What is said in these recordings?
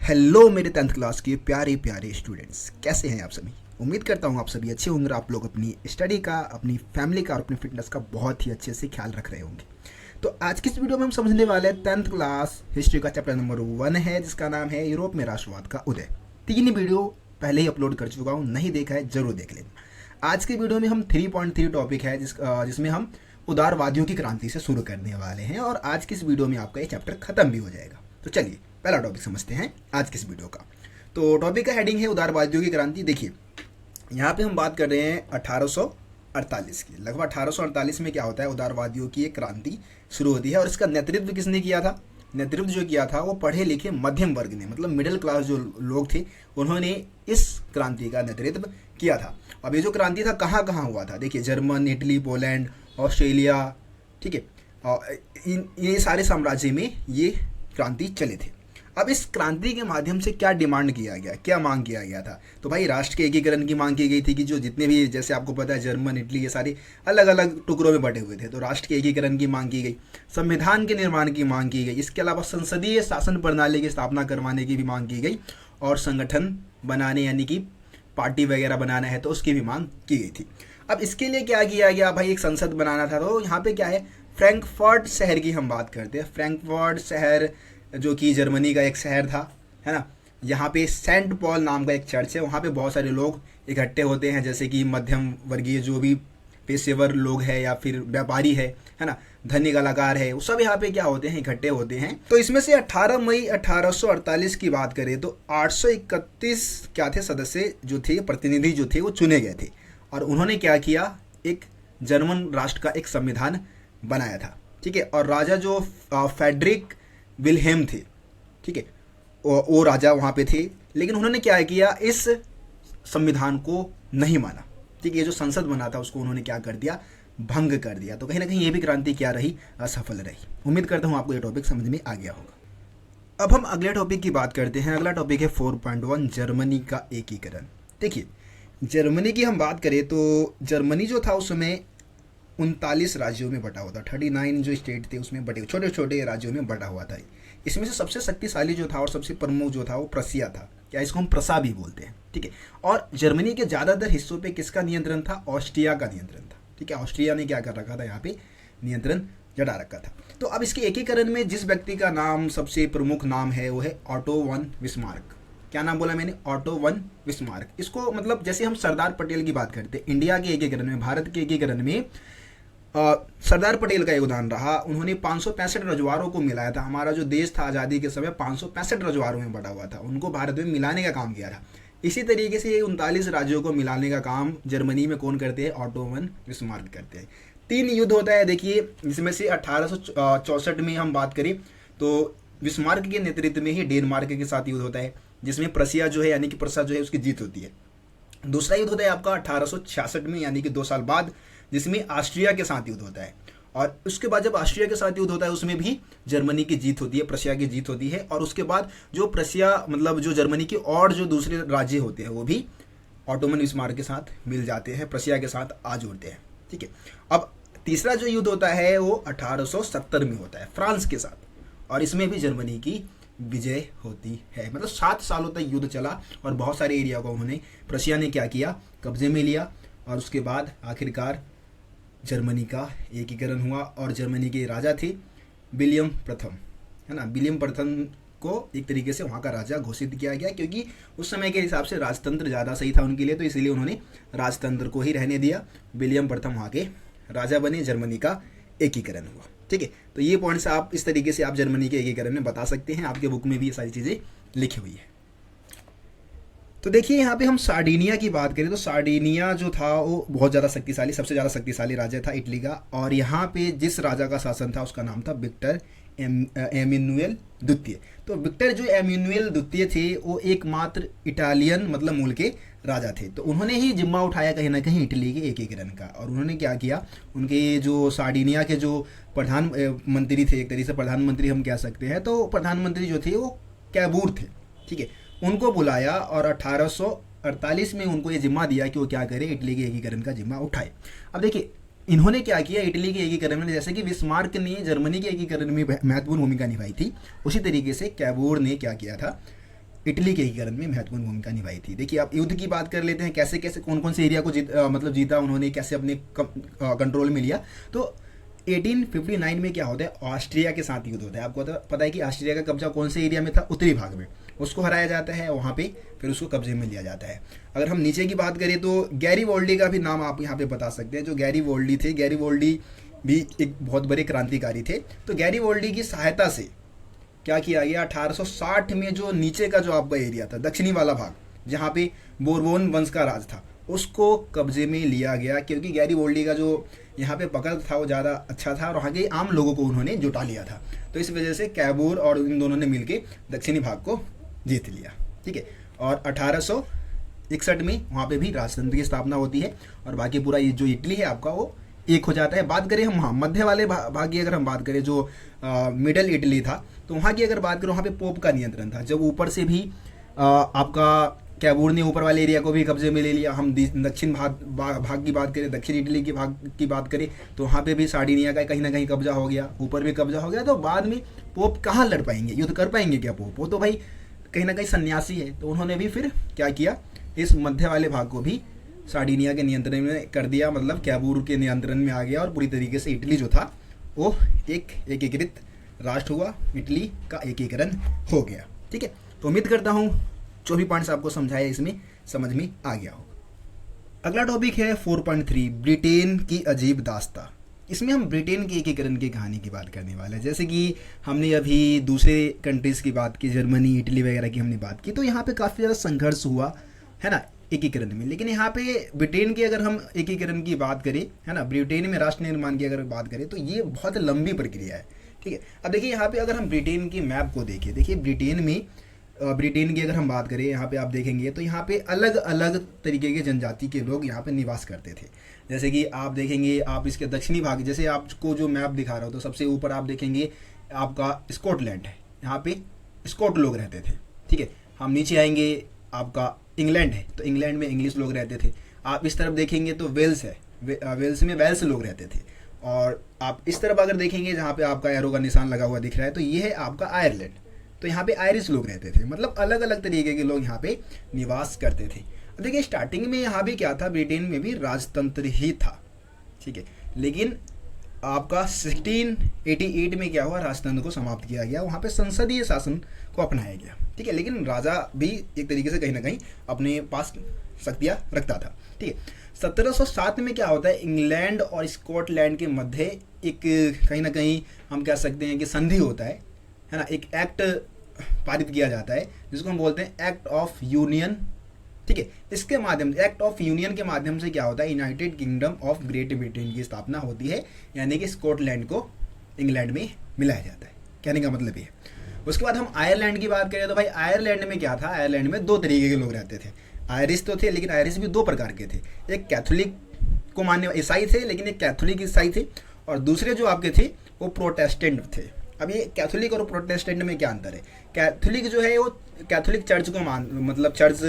Hello मेरे 10th class के प्यारे प्यारे स्टूडेंट्स, कैसे हैं आप सभी। उम्मीद करता हूँ आप सभी अच्छे होंगे और आप लोग अपनी स्टडी का, अपनी फैमिली का और अपनी फिटनेस का बहुत ही अच्छे से ख्याल रख रहे होंगे। तो आज की इस वीडियो में हम समझने वाले हैं 10th क्लास हिस्ट्री का चैप्टर नंबर 1 है, जिसका नाम है यूरोप में राष्ट्रवाद का उदय। 3 वीडियो पहले ही अपलोड कर चुका हूँ, नहीं देखा है जरूर देख लेना। आज की वीडियो में हम 3.3 टॉपिक है जिसमें हम उदारवादियों की क्रांति से शुरू करने वाले हैं और आज की इस वीडियो में आपका ये चैप्टर खत्म भी हो जाएगा। तो चलिए पहला टॉपिक समझते हैं आज की इस वीडियो का। तो टॉपिक का हेडिंग है उदारवादियों की क्रांति। देखिए यहाँ पे हम बात कर रहे हैं 1848 की। लगभग 1848 में क्या होता है, उदारवादियों की एक क्रांति शुरू होती है और इसका नेतृत्व किसने किया था। नेतृत्व जो किया था वो पढ़े लिखे मध्यम वर्ग ने, मतलब मिडिल क्लास जो लोग थे, उन्होंने इस क्रांति का नेतृत्व किया था। अब ये जो क्रांति था कहाँ कहाँ हुआ था, देखिए जर्मन, इटली, पोलैंड, ऑस्ट्रेलिया, ठीक है, ये सारे साम्राज्य में ये क्रांति चले थे। अब इस क्रांति के माध्यम से क्या डिमांड किया गया, क्या मांग किया गया था, तो भाई राष्ट्र के एकीकरण की मांग की गई थी कि जो जितने भी, जैसे आपको पता है जर्मन, इटली, ये सारे अलग अलग टुकड़ों में बटे हुए थे, तो राष्ट्र के एकीकरण की मांग की गई, संविधान के निर्माण की मांग की गई, इसके अलावा संसदीय शासन प्रणाली की स्थापना करवाने की भी मांग की गई और संगठन बनाने यानी कि पार्टी वगैरह बनाना है तो उसकी भी मांग की गई थी। अब इसके लिए क्या किया गया भाई, एक संसद बनाना था। तो यहाँ पे क्या है, फ्रैंकफर्ट शहर की हम बात करते हैं। फ्रैंकफर्ट शहर जो कि जर्मनी का एक शहर था, है ना। यहाँ पे सेंट पॉल नाम का एक चर्च है, वहाँ पे बहुत सारे लोग इकट्ठे होते हैं, जैसे कि मध्यम वर्गीय जो भी पेशेवर लोग हैं या फिर व्यापारी है ना, धनी कलाकार है, वो सब यहाँ पे क्या होते हैं, इकट्ठे होते हैं। तो इसमें से 18 मई 1848 की बात करें तो 831 क्या थे सदस्य जो थे, प्रतिनिधि जो थे वो चुने गए थे और उन्होंने क्या किया, एक जर्मन राष्ट्र का एक संविधान बनाया था, ठीक है। और राजा जो फेडरिक विल्हेम थे, ठीक है, वो राजा वहाँ पे थे, लेकिन उन्होंने क्या किया, इस संविधान को नहीं माना, ठीक है। ये जो संसद बना था उसको उन्होंने क्या कर दिया, भंग कर दिया। तो कहीं ना कहीं ये भी क्रांति क्या रही, असफल रही। उम्मीद करता हूँ आपको ये टॉपिक समझ में आ गया होगा। अब हम अगले टॉपिक की बात करते हैं। अगला टॉपिक है 4.1 जर्मनी का एकीकरण। देखिए जर्मनी की हम बात करें तो जर्मनी जो था उसमें 39 राज्यों में बटा हुआ था। 39 जो स्टेट थे उसमें बटे, छोटे छोटे राज्यों में बटा हुआ था। इसमें से सबसे शक्तिशाली जो था और सबसे प्रमुख जो था वो प्रसिया था, क्या इसको हम प्रसा भी बोलते हैं, ठीक है। और जर्मनी के ज़्यादातर हिस्सों पे किसका नियंत्रण था, ऑस्ट्रिया का नियंत्रण था, ठीक है। ऑस्ट्रिया ने क्या कर रखा था, यहाँ पे नियंत्रण जटा रखा था। तो अब इसके एकीकरण में जिस व्यक्ति का नाम सबसे प्रमुख नाम है वो है ऑटो वन बिस्मार्क। क्या नाम बोला मैंने, ऑटो वन बिस्मार्क। इसको मतलब जैसे हम सरदार पटेल की बात करते हैं, इंडिया के एकीकरण में, भारत के एकीकरण में सरदार पटेल का योगदान रहा। उन्होंने 565 रजवाड़ों को मिलाया था। हमारा जो देश था आज़ादी के समय 565 रजवाड़ों में बटा हुआ था, उनको भारत में मिलाने का काम किया था। इसी तरीके से ये 39 राज्यों को मिलाने का काम जर्मनी में कौन करते हैं, ऑटो वन बिस्मार्क करते हैं। 3 युद्ध होता है, देखिए जिसमें से 1864 में हम बात करें तो बिस्मार्क के नेतृत्व में ही डेनमार्क के साथ युद्ध होता है, जिसमें प्रसिया जो है यानी कि प्रसा जो है उसकी जीत होती है। दूसरा युद्ध होता है आपका 1866 में, यानी कि 2 साल बाद, जिसमें ऑस्ट्रिया के साथ युद्ध होता है। और उसके बाद जब ऑस्ट्रिया के साथ युद्ध होता है उसमें भी जर्मनी की जीत होती है, प्रसिया की जीत होती है। और उसके बाद जो प्रसिया मतलब जो जर्मनी की और जो दूसरे राज्य होते हैं वो भी ऑटोमन बिस्मार्क के साथ मिल जाते हैं, प्रसिया के साथ आ जुड़ते हैं, ठीक है। अब तीसरा जो युद्ध होता है वो 1870 में होता है फ्रांस के साथ, और इसमें भी जर्मनी की विजय होती है। मतलब 7 सालों तक युद्ध चला और बहुत सारे एरिया को उन्होंने, प्रसिया ने क्या किया, कब्जे में लिया। और उसके बाद आखिरकार जर्मनी का एकीकरण हुआ और जर्मनी के राजा थे विलियम प्रथम, है ना। विलियम प्रथम को एक तरीके से वहाँ का राजा घोषित किया गया, क्योंकि उस समय के हिसाब से राजतंत्र ज़्यादा सही था उनके लिए, तो इसलिए उन्होंने राजतंत्र को ही रहने दिया। विलियम प्रथम वहाँ के राजा बने, जर्मनी का एकीकरण हुआ, ठीक है। तो ये पॉइंट्स आप इस तरीके से आप जर्मनी के एकीकरण में बता सकते हैं, आपके बुक में भी ये सारी चीज़ें लिखी हुई है। तो देखिए यहाँ पे हम सार्डिनिया की बात करें तो सार्डिनिया जो था वो बहुत ज़्यादा शक्तिशाली, सबसे ज़्यादा शक्तिशाली राज्य था इटली का। और यहाँ पे जिस राजा का शासन था उसका नाम था विक्टर एमिनुएल द्वितीय। तो विक्टर जो एमिनुएल द्वितीय थे वो एकमात्र इटालियन मतलब मूल के राजा थे। तो उन्होंने ही जिम्मा उठाया कहीं ना कहीं इटली के एकीकरण का। और उन्होंने क्या किया, उनके जो सार्डिनिया के जो प्रधानमंत्री थे, एक तरीके से प्रधानमंत्री हम कह सकते हैं, तो प्रधानमंत्री जो थे वो कैबूर थे, ठीक है, उनको बुलाया और 1848 में उनको ये जिम्मा दिया कि वो क्या करें, इटली के एकीकरण का जिम्मा उठाए। अब देखिए इन्होंने क्या किया, इटली के एकीकरण में, जैसे कि बिस्मार्क ने जर्मनी के एकीकरण में महत्वपूर्ण भूमिका निभाई थी, उसी तरीके से कैबूर ने क्या किया था, इटली के एकीकरण में महत्वपूर्ण भूमिका निभाई थी। देखिए आप युद्ध की बात कर लेते हैं, कैसे कैसे कौन कौन से एरिया को मतलब जीता उन्होंने, कैसे अपने कंट्रोल में लिया। तो 1859 में क्या होता है, ऑस्ट्रिया के साथ युद्ध होता है। आपको पता है कि ऑस्ट्रिया का कब्जा कौन से एरिया में था, उत्तरी भाग में, उसको हराया जाता है वहाँ पे, फिर उसको कब्जे में लिया जाता है। अगर हम नीचे की बात करें तो गैरीवोल्डी का भी नाम आप यहाँ पे बता सकते हैं। जो गैरीवोल्डी थे, गैरीवोल्डी भी एक बहुत बड़े क्रांतिकारी थे। तो गैरीवोल्डी की सहायता से क्या किया गया, 1860 में जो नीचे का जो आपका एरिया था, दक्षिणी वाला भाग, जहाँ पे बोरबोन वंश का राज था, उसको कब्जे में लिया गया, क्योंकि गैरीवोल्डी का जो यहाँ पे पकड़ था वो ज़्यादा अच्छा था और वहाँ के आम लोगों को उन्होंने जुटा लिया था। तो इस वजह से कैबूर और इन दोनों ने मिलकर दक्षिणी भाग को जीत लिया। ठीक है, और 1861 में वहाँ पे भी राजतंत्र की स्थापना होती है और बाकी पूरा ये जो इटली है आपका वो एक हो जाता है। बात करें हम, हाँ, मध्य वाले भाग की अगर हम बात करें, जो मिडल इटली था, तो वहाँ की अगर बात करें, वहाँ पे पोप का नियंत्रण था। जब ऊपर से भी आपका कैबूर ने ऊपर वाले एरिया को भी कब्जे में ले लिया। हम दक्षिण भाग की बात करें, दक्षिण इटली के भाग की बात करें, तो वहाँ पे भी सार्डिनिया का कहीं ना कहीं कब्जा हो गया, ऊपर भी कब्जा हो गया। तो बाद में पोप कहाँ लड़ पाएंगे, युद्ध कर पाएंगे क्या पोप? वो तो भाई कहीं ना कहीं सन्यासी है। तो उन्होंने भी फिर क्या किया, इस मध्य वाले भाग को भी सार्डिनिया के नियंत्रण में कर दिया, मतलब कैबूर के नियंत्रण में आ गया और पूरी तरीके से इटली जो था वो एक एकीकृत राष्ट्र हुआ, इटली का एकीकरण हो गया। ठीक है, तो उम्मीद करता हूँ जो भी पॉइंट्स आपको समझाया इसमें समझ में आ गया हो। अगला टॉपिक है 4.3, ब्रिटेन की अजीब दास्तां। इसमें हम ब्रिटेन के एकीकरण की कहानी की बात करने वाले हैं। जैसे कि हमने अभी दूसरे कंट्रीज़ की बात की, जर्मनी, इटली वगैरह की हमने बात की, तो यहाँ पे काफ़ी ज़्यादा संघर्ष हुआ है ना एकीकरण में। लेकिन यहाँ पे ब्रिटेन की अगर हम एकीकरण की बात करें, है ना, ब्रिटेन में राष्ट्र निर्माण की अगर बात करें, तो ये बहुत लंबी प्रक्रिया है। ठीक है, अब देखिए यहाँ पे अगर हम ब्रिटेन की मैप को देखें, देखिए ब्रिटेन की अगर हम बात करें, यहाँ पे आप देखेंगे तो यहाँ पे अलग अलग तरीके के जनजाति के लोग यहाँ पे निवास करते थे। जैसे कि आप देखेंगे, आप इसके दक्षिणी भाग, जैसे आपको जो मैप दिखा रहा हो, तो सबसे ऊपर आप देखेंगे आपका स्कॉटलैंड है, यहाँ पे स्कॉट लोग रहते थे। ठीक है, हम नीचे आएंगे, आपका इंग्लैंड है, तो इंग्लैंड में इंग्लिश लोग रहते थे। आप इस तरफ देखेंगे तो वेल्स है, वेल्स में वेल्स लोग रहते थे। और आप इस तरफ अगर देखेंगे, जहाँ पे आपका एरो का निशान लगा हुआ दिख रहा है, तो ये है आपका आयरलैंड, तो यहाँ पे आयरिश लोग रहते थे। मतलब अलग अलग तरीके के लोग यहाँ पे निवास करते थे। देखिए स्टार्टिंग में यहाँ भी क्या था, ब्रिटेन में भी राजतंत्र ही था। ठीक है, लेकिन आपका 1688 में क्या हुआ, राजतंत्र को समाप्त किया गया, वहाँ पे संसदीय शासन को अपनाया गया। ठीक है, लेकिन राजा भी एक तरीके से कहीं ना कहीं अपने पास शक्तियाँ रखता था। ठीक है, 1707 में क्या होता है, इंग्लैंड और स्कॉटलैंड के मध्य एक कहीं ना कहीं हम कह सकते हैं कि संधि होता है ना, एक एक्ट पारित किया जाता है जिसको हम बोलते हैं एक्ट ऑफ यूनियन। ठीक है, इसके माध्यम से, एक्ट ऑफ यूनियन के माध्यम से क्या होता है, United kingdom of great Britain की स्थापना होती है, यानी कि स्कॉटलैंड को इंग्लैंड में मिलाया जाता है। कहने का मतलब ये है। उसके बाद हम आयरलैंड की बात करें तो भाई आयरलैंड में क्या था, आयरलैंड में दो तरीके के लोग रहते थे। आयरिश तो थे, लेकिन आयरिश भी दो प्रकार के थे, एक कैथोलिक को मानने ईसाई थे, लेकिन एक कैथोलिक ईसाई थे, और दूसरे जो आपके थे वो प्रोटेस्टेंट थे। अब ये कैथोलिक और प्रोटेस्टेंट में क्या अंतर है, कैथोलिक जो है वो कैथोलिक चर्च को मतलब चर्च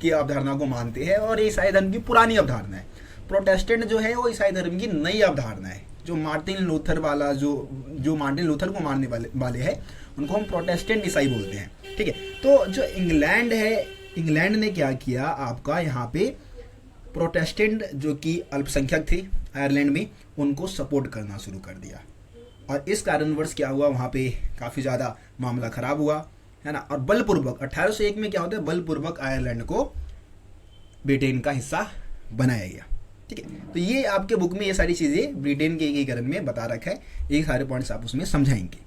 की अवधारणा को मानते हैं और ईसाई धर्म की पुरानी अवधारणा है। प्रोटेस्टेंट जो है वो ईसाई धर्म की नई अवधारणा है, जो मार्टिन लूथर वाला जो मार्टिन लूथर को मानने वाले हैं उनको हम प्रोटेस्टेंट ईसाई बोलते हैं। ठीक है, तो जो इंग्लैंड है, इंग्लैंड ने क्या किया, आपका यहाँ पे प्रोटेस्टेंट जो कि अल्पसंख्यक थे आयरलैंड में, उनको सपोर्ट करना शुरू कर दिया, और इस कारणवश क्या हुआ, वहाँ पे काफ़ी ज़्यादा मामला खराब हुआ, है ना। और बलपूर्वक 1801 में क्या होता है, बलपूर्वक आयरलैंड को ब्रिटेन का हिस्सा बनाया गया। ठीक है, तो ये आपके बुक में ये सारी चीज़ें ब्रिटेन के एकीकरण में बता रखा है, ये सारे पॉइंट्स आप उसमें समझाएंगे।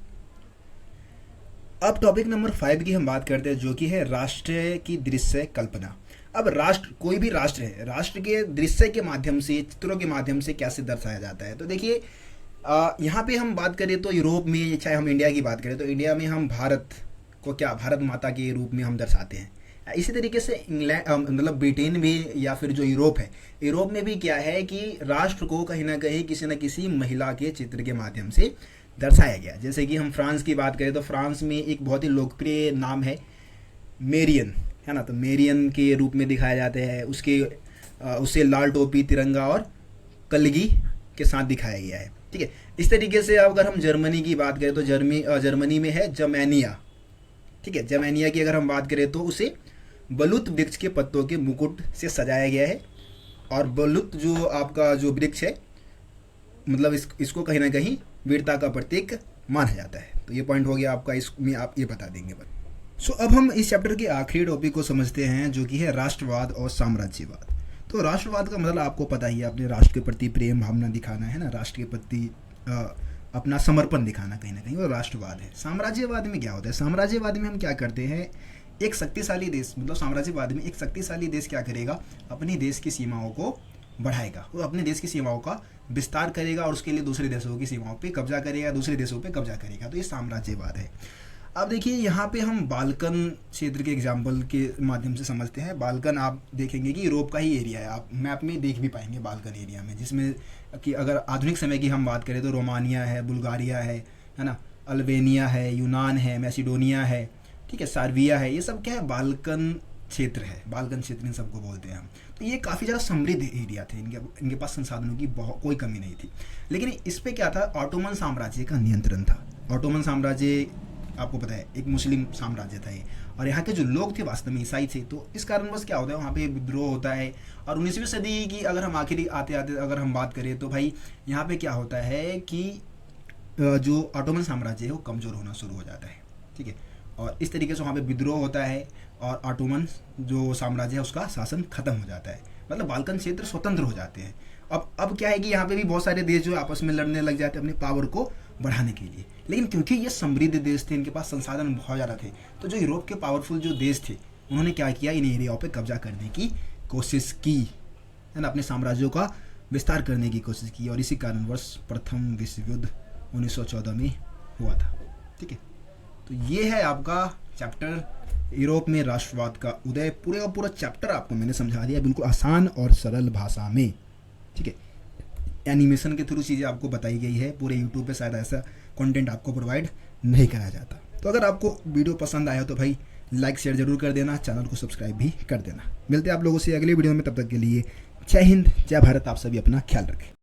अब टॉपिक नंबर 5 की हम बात करते हैं, जो कि है राष्ट्र की दृश्य कल्पना। अब राष्ट्र, कोई भी राष्ट्र है, राष्ट्र के दृश्य के माध्यम से, चित्रों के माध्यम से कैसे दर्शाया जाता है। तो देखिए यहाँ पे हम बात करें तो यूरोप में, चाहे हम इंडिया की बात करें तो इंडिया में हम भारत को क्या भारत माता के रूप में हम दर्शाते हैं। इसी तरीके से इंग्लैंड मतलब ब्रिटेन में या फिर जो यूरोप है, यूरोप में भी क्या है कि राष्ट्र को कहीं ना कहीं किसी न किसी महिला के चित्र के माध्यम से दर्शाया गया। जैसे कि हम फ्रांस की बात करें तो फ्रांस में एक बहुत ही लोकप्रिय नाम है मेरियन, है ना। तो मेरियन के रूप में दिखाया जाता है, उसे लाल टोपी, तिरंगा और कलगी के साथ दिखाया गया है। ठीक है, इस तरीके से अगर हम जर्मनी की बात करें तो जर्मनी में है जर्मेनिया। ठीक है, जमैनिया की अगर हम बात करें तो उसे बलूत वृक्ष के पत्तों के मुकुट से सजाया गया है। और बलूत जो आपका जो वृक्ष है, मतलब इसको कहीं ना कहीं वीरता का प्रतीक माना जाता है। तो ये पॉइंट हो गया आपका, इसमें आप ये बता देंगे बस। सो अब हम इस चैप्टर के आखिरी टॉपिक को समझते हैं, जो कि है राष्ट्रवाद और साम्राज्यवाद। तो राष्ट्रवाद का मतलब आपको पता ही है, अपने राष्ट्र के प्रति प्रेम भावना दिखाना है ना, राष्ट्र के प्रति अपना समर्पण दिखाना कहीं ना कहीं, वो राष्ट्रवाद है। साम्राज्यवाद में क्या होता है? साम्राज्यवाद में हम क्या करते हैं, एक शक्तिशाली देश, मतलब साम्राज्यवाद में एक शक्तिशाली देश क्या करेगा, अपने देश की सीमाओं को बढ़ाएगा, वो अपने देश की सीमाओं का विस्तार करेगा और उसके लिए दूसरे देशों की सीमाओं पे कब्जा करेगा, दूसरे देशों पे कब्जा करेगा। तो ये साम्राज्यवाद है। अब देखिए यहाँ पे हम बाल्कन क्षेत्र के एग्जाम्पल के माध्यम से समझते हैं। बाल्कन आप देखेंगे कि यूरोप का ही एरिया है, आप मैप में देख भी पाएंगे बाल्कन एरिया में, जिसमें कि अगर आधुनिक समय की हम बात करें तो रोमानिया है, बुल्गारिया है ना, अल्बेनिया है, यूनान है, मैसिडोनिया है, ठीक है, सर्बिया है, ये सब क्या है, बाल्कन क्षेत्र है। बाल्कन क्षेत्र इन सबको बोलते हैं हम। तो ये काफ़ी ज़्यादा समृद्ध एरिया थे, इनके पास संसाधनों की बहुत कोई कमी नहीं थी। लेकिन इस पे क्या था, ऑटोमन साम्राज्य का नियंत्रण था। ऑटोमन साम्राज्य आपको पता है एक मुस्लिम साम्राज्य था ये, और यहाँ के जो लोग थे वास्तव में ईसाई थे। तो इस कारणवश क्या होता है, वहाँ पे विद्रोह होता है। और 19वीं सदी की अगर हम आखिरी आते आते अगर हम बात करें तो भाई यहाँ पे क्या होता है कि जो ऑटोमन साम्राज्य है वो कमज़ोर होना शुरू हो जाता है, ठीक है। और इस तरीके से वहाँ पे विद्रोह होता है और ऑटोमन जो साम्राज्य है उसका शासन खत्म हो जाता है, मतलब बाल्कन क्षेत्र स्वतंत्र हो जाते हैं। अब क्या है कि यहाँ पे भी बहुत सारे देश जो आपस में लड़ने लग जाते हैं अपने पावर को बढ़ाने के लिए। लेकिन क्योंकि ये समृद्ध देश थे, इनके पास संसाधन बहुत ज़्यादा थे, तो जो यूरोप के पावरफुल जो देश थे उन्होंने क्या किया, इन एरियाओं पे कब्जा करने की कोशिश की, है ना, अपने साम्राज्यों का विस्तार करने की कोशिश की। और इसी कारणवश प्रथम विश्व युद्ध 1914 में हुआ था, ठीक है। तो ये है आपका चैप्टर यूरोप में राष्ट्रवाद का उदय। पूरे का पूरा चैप्टर आपको मैंने समझा दिया बिल्कुल आसान और सरल भाषा में, ठीक है। एनिमेशन के थ्रू चीज़ें आपको बताई गई है, पूरे यूट्यूब पे शायद ऐसा कंटेंट आपको प्रोवाइड नहीं कराया जाता। तो अगर आपको वीडियो पसंद आया तो भाई लाइक शेयर जरूर कर देना, चैनल को सब्सक्राइब भी कर देना। मिलते हैं आप लोगों से अगले वीडियो में, तब तक के लिए जय हिंद, जय भारत। आप सभी अपना ख्याल रखें।